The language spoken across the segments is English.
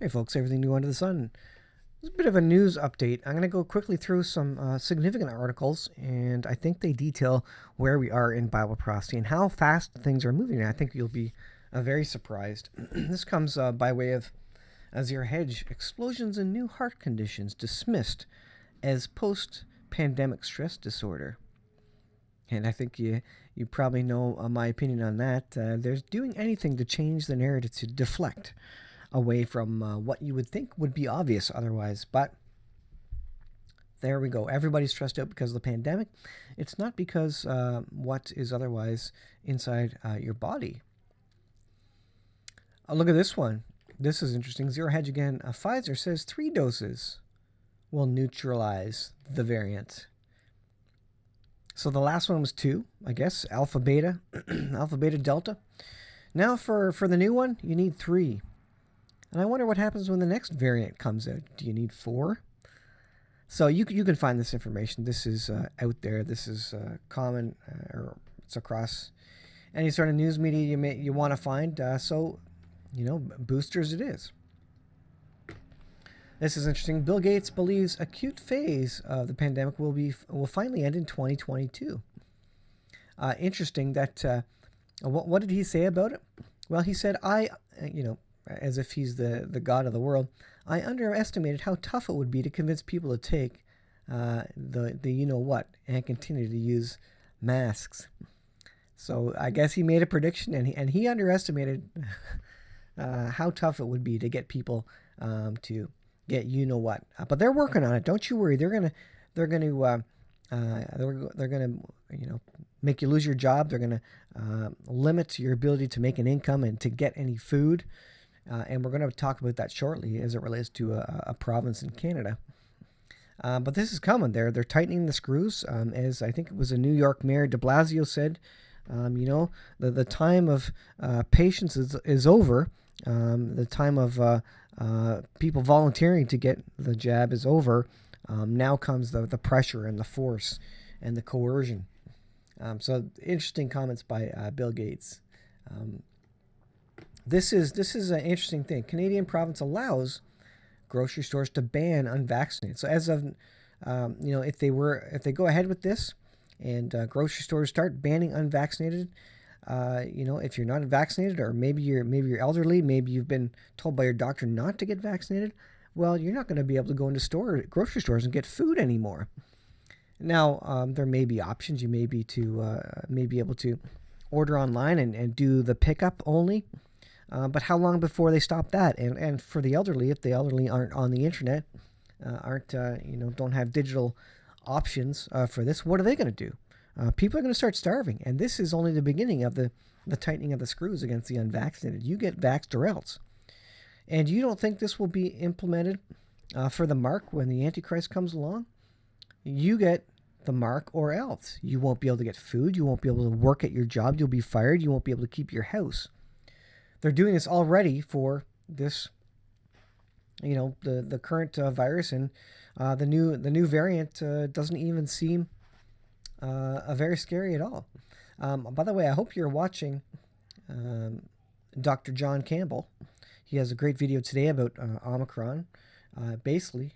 Hey folks, everything new under the sun. This is a bit of a news update. I'm going to go quickly through some significant articles, and I think they detail where we are in Bible prophecy and how fast things are moving. I think you'll be very surprised. This comes by way of Azir Hedge. Explosions in new heart conditions dismissed as post-pandemic stress disorder. And I think you probably know my opinion on that. There's doing anything to change the narrative, to deflect away from what you would think would be obvious otherwise. But there we go. Everybody's stressed out because of the pandemic. It's not because what is otherwise inside your body. Look at this one. This is interesting. Zero Hedge again. Pfizer says 3 doses will neutralize the variant. So the last one was 2, I guess. Alpha, beta, alpha, beta, delta. Now for the new one, you need 3. And I wonder what happens when the next variant comes out. Do you need 4? So you can find this information. This is out there. This is common, or it's across any sort of news media you want to find. Boosters it is. This is interesting. Bill Gates believes acute phase of the pandemic will finally end in 2022. Interesting that. What did he say about it? Well, he said, as if he's the god of the world, I underestimated how tough it would be to convince people to take the you-know-what and continue to use masks. So I guess he made a prediction, and he underestimated how tough it would be to get people to get you-know-what. But they're working on it. Don't you worry. They're gonna make you lose your job. They're gonna limit your ability to make an income and to get any food. And we're going to talk about that shortly as it relates to a province in Canada. But this is coming. They're tightening the screws. As I think it was a New York Mayor de Blasio said, the time of patience is over. The time of people volunteering to get the jab is over. Now comes the pressure and the force and the coercion. So interesting comments by Bill Gates. This is an interesting thing. Canadian province allows grocery stores to ban unvaccinated. So as of, if they go ahead with this, and grocery stores start banning unvaccinated, if you're not vaccinated, or maybe you're elderly, maybe you've been told by your doctor not to get vaccinated, well, you're not going to be able to go into grocery stores and get food anymore. Now, there may be options. You may be able to order online and do the pickup only. But how long before they stop that? And for the elderly, if the elderly aren't on the internet, don't have digital options for this, what are they going to do? People are going to start starving, and this is only the beginning of the tightening of the screws against the unvaccinated. You get vaxxed or else. And you don't think this will be implemented for the mark when the Antichrist comes along? You get the mark or else. You won't be able to get food. You won't be able to work at your job. You'll be fired. You won't be able to keep your house. They're doing this already for this, the current virus, and the new variant doesn't even seem very scary at all. By the way, I hope you're watching Dr. John Campbell. He has a great video today about Omicron. Basically,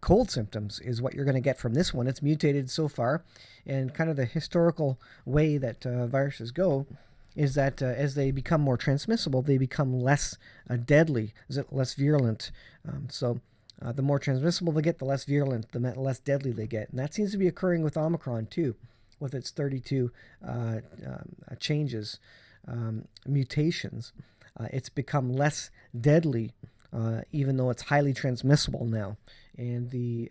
cold symptoms is what you're going to get from this one. It's mutated so far, and kind of the historical way that viruses go is that as they become more transmissible, they become less deadly, less virulent. So the more transmissible they get, the less virulent, the less deadly they get. And that seems to be occurring with Omicron too, with its 32 changes, mutations. It's become less deadly, even though it's highly transmissible now. And the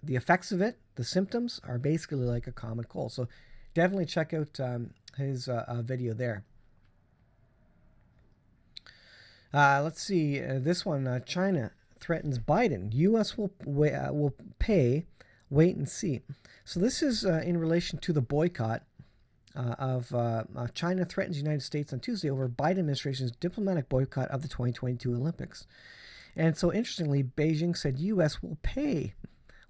effects of it, the symptoms, are basically like a common cold. So definitely check out his video there. Let's see. This one, China threatens Biden. U.S. will pay. Wait and see. So this is in relation to the boycott of China threatens the United States on Tuesday over Biden administration's diplomatic boycott of the 2022 Olympics. And so interestingly, Beijing said U.S. will pay.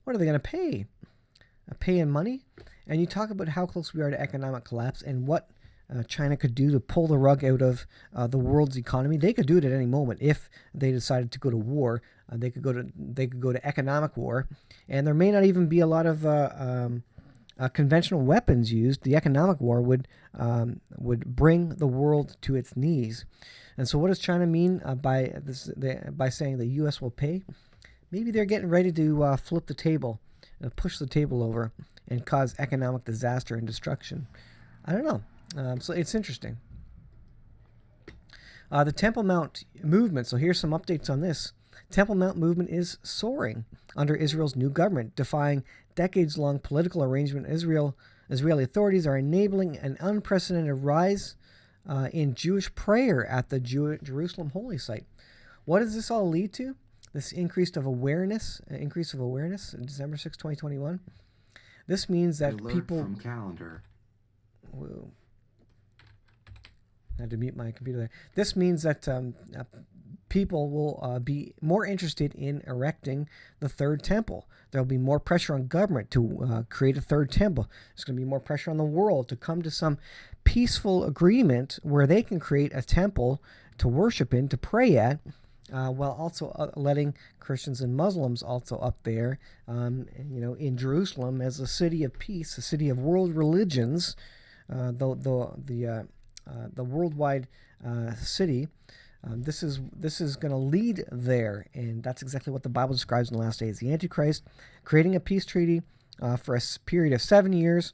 What are they going to pay? Pay in money? And you talk about how close we are to economic collapse and what China could do to pull the rug out of the world's economy. They could do it at any moment if they decided to go to war. They could go to economic war, and there may not even be a lot of conventional weapons used. The economic war would bring the world to its knees. And so, what does China mean by this? By saying the U.S. will pay? Maybe they're getting ready to flip the table, push the table over, and cause economic disaster and destruction. I don't know. So it's interesting. The Temple Mount movement. So here's some updates on this. Temple Mount movement is soaring under Israel's new government, defying decades-long political arrangement. Israeli authorities are enabling an unprecedented rise in Jewish prayer at the Jerusalem holy site. What does this all lead to? This increase of awareness in December 6, 2021. This means that Alert people... from calendar. Whoa. I had to mute my computer there. This means that people will be more interested in erecting the third temple. There will be more pressure on government to create a third temple. There's going to be more pressure on the world to come to some peaceful agreement where they can create a temple to worship in, to pray at, while also letting Christians and Muslims also up there, in Jerusalem as a city of peace, a city of world religions, the worldwide city. This is going to lead there, and that's exactly what the Bible describes in the last days. The Antichrist creating a peace treaty for a period of 7 years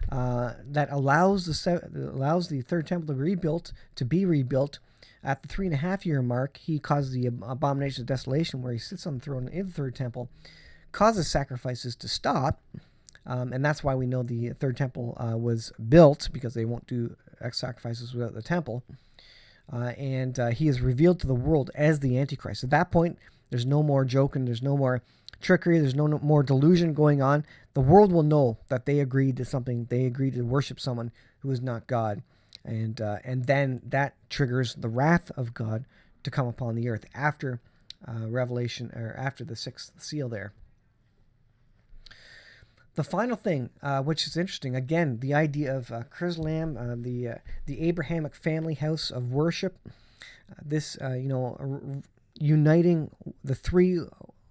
that allows the third temple to be rebuilt. At the 3.5-year mark, he causes the abomination of desolation, where he sits on the throne in the third temple, causes sacrifices to stop, and that's why we know the third temple was built, because they won't do sacrifices without the temple. And he is revealed to the world as the Antichrist. At that point, there's no more joking, there's no more trickery, there's no more delusion going on. The world will know that they agreed to something, they agreed to worship someone who is not God. And then that triggers the wrath of God to come upon the earth after Revelation, or after the sixth seal there. The final thing, which is interesting, again, the idea of Chrislam, the Abrahamic family house of worship, this, uniting the three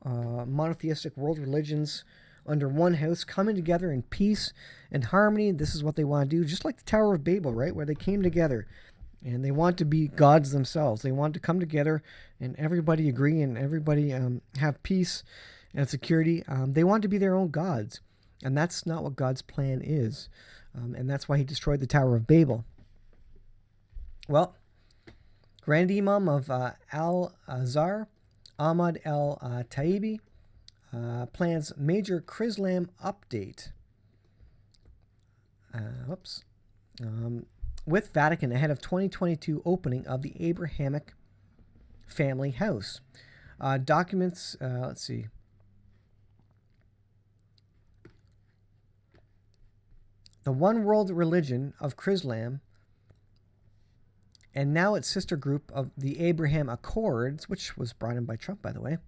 monotheistic world religions under one house, coming together in peace and harmony. This is what they want to do, just like the Tower of Babel, right, where they came together, and they want to be gods themselves. They want to come together and everybody agree and everybody have peace and security. They want to be their own gods. And that's not what God's plan is. And that's why he destroyed the Tower of Babel. Well, Grand Imam of Al-Azhar, Ahmad al-Taibi, plans major Chrislam update. With Vatican ahead of 2022 opening of the Abrahamic family house. Documents, let's see. The one world religion of Chrislam, and now its sister group of the Abraham Accords, which was brought in by Trump, by the way,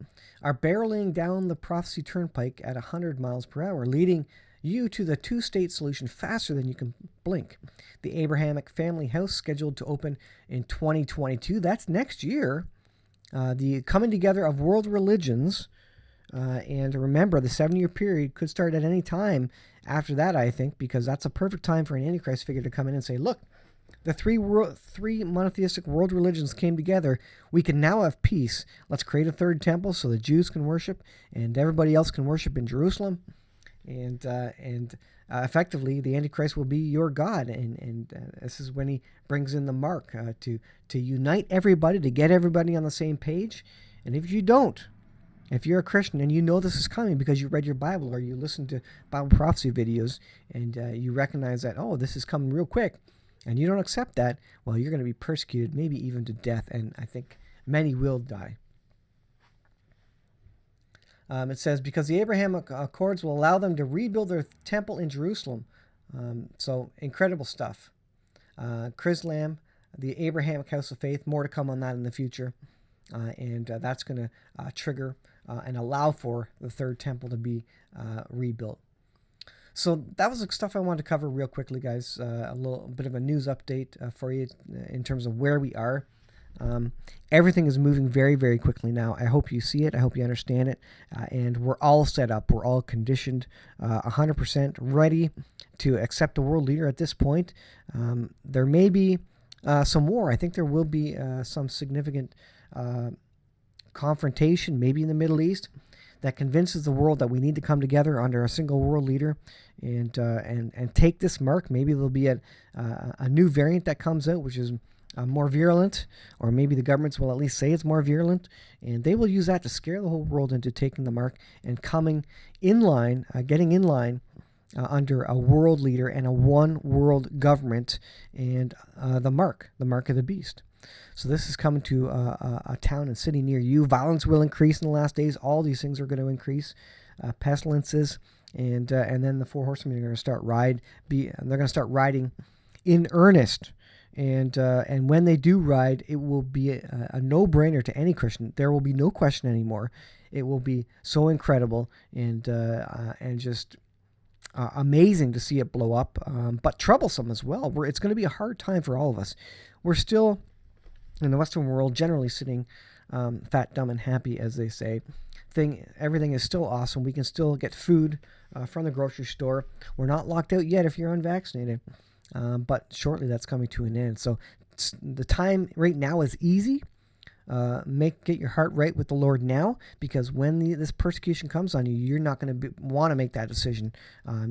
are barreling down the prophecy turnpike at 100 miles per hour, leading you to the two-state solution faster than you can blink. The Abrahamic family house, scheduled to open in 2022, that's next year. The coming together of world religions, and remember, the 7-year period could start at any time after that, I think, because that's a perfect time for an Antichrist figure to come in and say, look, the three monotheistic world religions came together. We can now have peace. Let's create a third temple so the Jews can worship and everybody else can worship in Jerusalem. And effectively, the Antichrist will be your God. And this is when he brings in the mark to unite everybody, to get everybody on the same page. And if you don't, if you're a Christian and you know this is coming because you read your Bible or you listen to Bible prophecy videos and you recognize that, oh, this is coming real quick, and you don't accept that, well, you're going to be persecuted, maybe even to death, and I think many will die. It says, because the Abrahamic Accords will allow them to rebuild their temple in Jerusalem. So incredible stuff. Chrislam, the Abrahamic House of Faith, more to come on that in the future. And that's going to trigger and allow for the third temple to be rebuilt. So that was the stuff I wanted to cover real quickly, guys. A little bit of a news update for you in terms of where we are. Everything is moving very, very quickly now. I hope you see it. I hope you understand it. And we're all set up. We're all conditioned, 100% ready to accept a world leader at this point. There may be some war. I think there will be some significant confrontation, maybe in the Middle East, that convinces the world that we need to come together under a single world leader and take this mark. Maybe there'll be a new variant that comes out, which is more virulent, or maybe the governments will at least say it's more virulent, and they will use that to scare the whole world into taking the mark and coming in line, getting in line under a world leader and a one world government, and the mark of the beast. So this is coming to a town and city near you. Violence will increase in the last days. All these things are going to increase. Pestilences, and then the four horsemen are going to start they're going to start riding in earnest. And when they do ride, it will be a no-brainer to any Christian. There will be no question anymore. It will be so incredible and just amazing to see it blow up, but troublesome as well. It's going to be a hard time for all of us. We're still, in the Western world, generally sitting fat, dumb, and happy, as they say. Everything is still awesome. We can still get food from the grocery store. We're not locked out yet if you're unvaccinated. But shortly that's coming to an end. So the time right now is easy. Get your heart right with the Lord now, because when this persecution comes on you, you're not going to want to make that decision.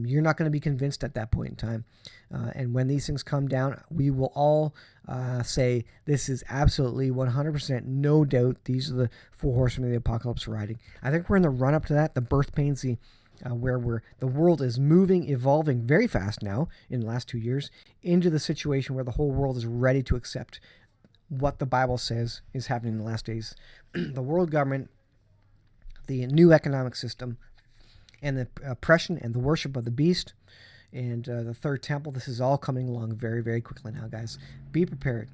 You're not going to be convinced at that point in time. And when these things come down, we will all say this is absolutely 100% no doubt. These are the four horsemen of the apocalypse riding. I think we're in the run up to that, the birth pains, where the world is moving, evolving very fast now in the last 2 years into the situation where the whole world is ready to accept what the Bible says is happening in the last days. The world government, the new economic system, and the oppression and the worship of the beast, and the third temple. This is all coming along very, very quickly now, guys. Be prepared.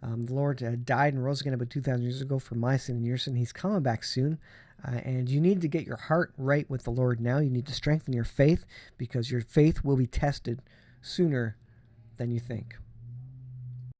The Lord died and rose again about 2,000 years ago for my sin and your sin. He's coming back soon. And you need to get your heart right with the Lord now. You need to strengthen your faith, because your faith will be tested sooner than you think.